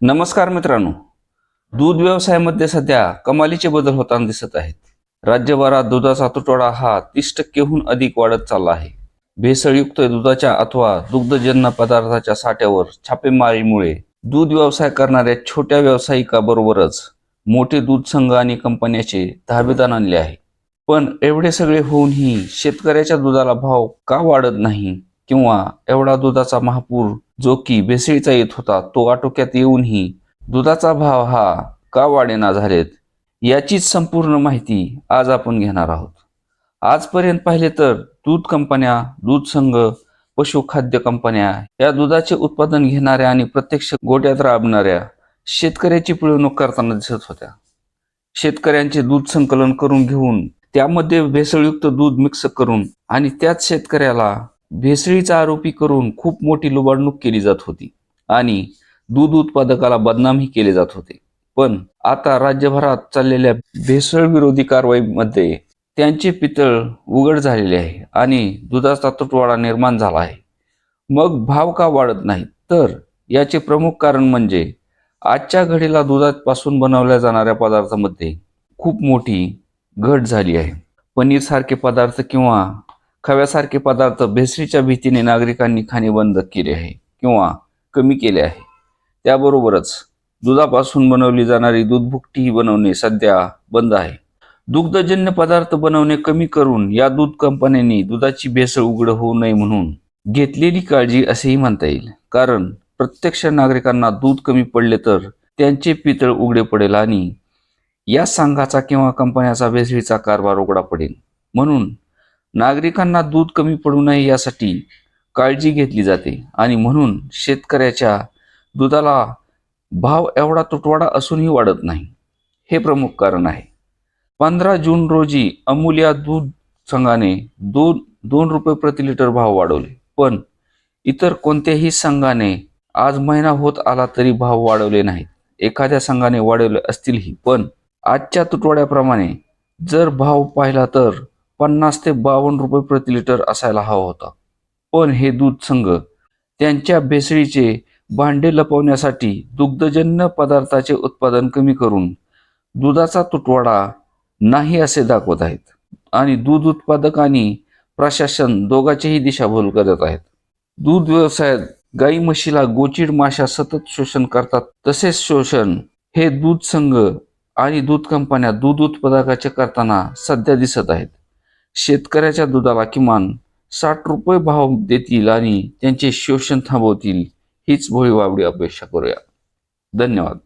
नमस्कार मित्रांनो, दूध व्यवसायामध्ये सध्या कमालीचे बदल होताना दिसत आहेत. राज्यभरात दुधाचा तुटवडा हा 30% अधिक वाढत चालला आहे. भेसळयुक्त दुधाच्या अथवा दुग्धजन्य पदार्थाच्या साठ्यावर छापेमारीमुळे दूध व्यवसाय करणाऱ्या छोट्या व्यावसायिकाबरोबरच मोठे दूध संघ आणि कंपन्यांचे धाबेदार आणले आहे. पण एवढे सगळे होऊनही शेतकऱ्याच्या दुधाला भाव का वाढत नाही किंवा एवढा दुधाचा महापूर जो की भेसळीचा येत होता तो आटोक्यात येऊनही दुधाचा भाव हा का वाढेना झालेत, याचीच संपूर्ण माहिती आज आपण घेणार आहोत. आजपर्यंत पाहिले तर दूध कंपन्या, दूध संघ, पशुखाद्य कंपन्या या दुधाचे उत्पादन घेणाऱ्या आणि प्रत्यक्ष गोट्यात राबणाऱ्या शेतकऱ्याची पिळवणूक करताना दिसत होत्या. शेतकऱ्यांचे दूध संकलन करून घेऊन त्यामध्ये भेसळयुक्त दूध मिक्स करून आणि त्याच शेतकऱ्याला भेसळीचा आरोपी करून खूप मोठी लुबाडणूक केली जात होती आणि दूध उत्पादकाला बदनामही केले जात होते. पण आता राज्यभरात चाललेल्या भेसळ विरोधी कारवाईमध्ये त्यांचे पितळ उघड झालेले आहे आणि दुधाचा तुटवडा निर्माण झाला आहे. मग भाव का वाढत नाही, तर याचे प्रमुख कारण म्हणजे आजच्या घडीला दुधापासून बनवल्या जाणाऱ्या पदार्थांमध्ये खूप मोठी घट झाली आहे. पनीर सारखे पदार्थ किंवा खव्यासारखे पदार्थ भेसळीच्या भीतीने नागरिकांनी खाणे बंद केले आहे किंवा कमी केले आहे. त्याबरोबरच दुधापासून बनवली जाणारी दूधभुकटीही बनवणे सध्या बंद आहे. दुग्धजन्य पदार्थ बनवणे कमी करून या दूध कंपन्यांनी दुधाची भेसळ उघड होऊ नये म्हणून घेतलेली काळजी असेही म्हणता येईल. कारण प्रत्यक्ष नागरिकांना दूध कमी पडले तर त्यांचे पितळ उघडे पडेल आणि या संघाचा किंवा कंपन्याचा भेसळीचा कारभार उघडा पडेल. म्हणून नागरिकांना दूध कमी पडू नये यासाठी काळजी घेतली जाते आणि म्हणून शेतकऱ्याच्या दुधाला भाव एवढा तुटवडा असूनही वाढत नाही. हे प्रमुख कारण आहे. 15 जून रोजी अमूल या दूध संघाने 2 रुपये प्रति लिटर भाव वाढवले. पण इतर कोणत्याही संघाने आज महिना होत आला तरी भाव वाढवले नाहीत. एखाद्या संघाने वाढवले असतीलही, पण आजच्या तुटवड्याप्रमाणे जर भाव पाहिला तर 50 ते 52 रुपये प्रति लिटर असायला हवा होता. पण हे दूध संघ त्यांच्या भेसळीचे भांडे लपवण्यासाठी दुग्धजन्य पदार्थाचे उत्पादन कमी करून दुधाचा तुटवडा नाही असे दाखवत आहेत आणि दूध उत्पादक आणि प्रशासन दोघांचेही दिशाभूल करत आहेत. दूध व्यवसायात गाई म्हशीला गोचिड माशा सतत शोषण करतात, तसेच शोषण हे दूध संघ आणि दूध कंपन्या दूध उत्पादकाचे करताना सध्या दिसत आहेत. शेतकऱ्याच्या दुधाला किमान 60 रुपये भाव देतील आणि त्यांचे शोषण थांबवतील हीच भोळीभाबडी अपेक्षा करूया. धन्यवाद.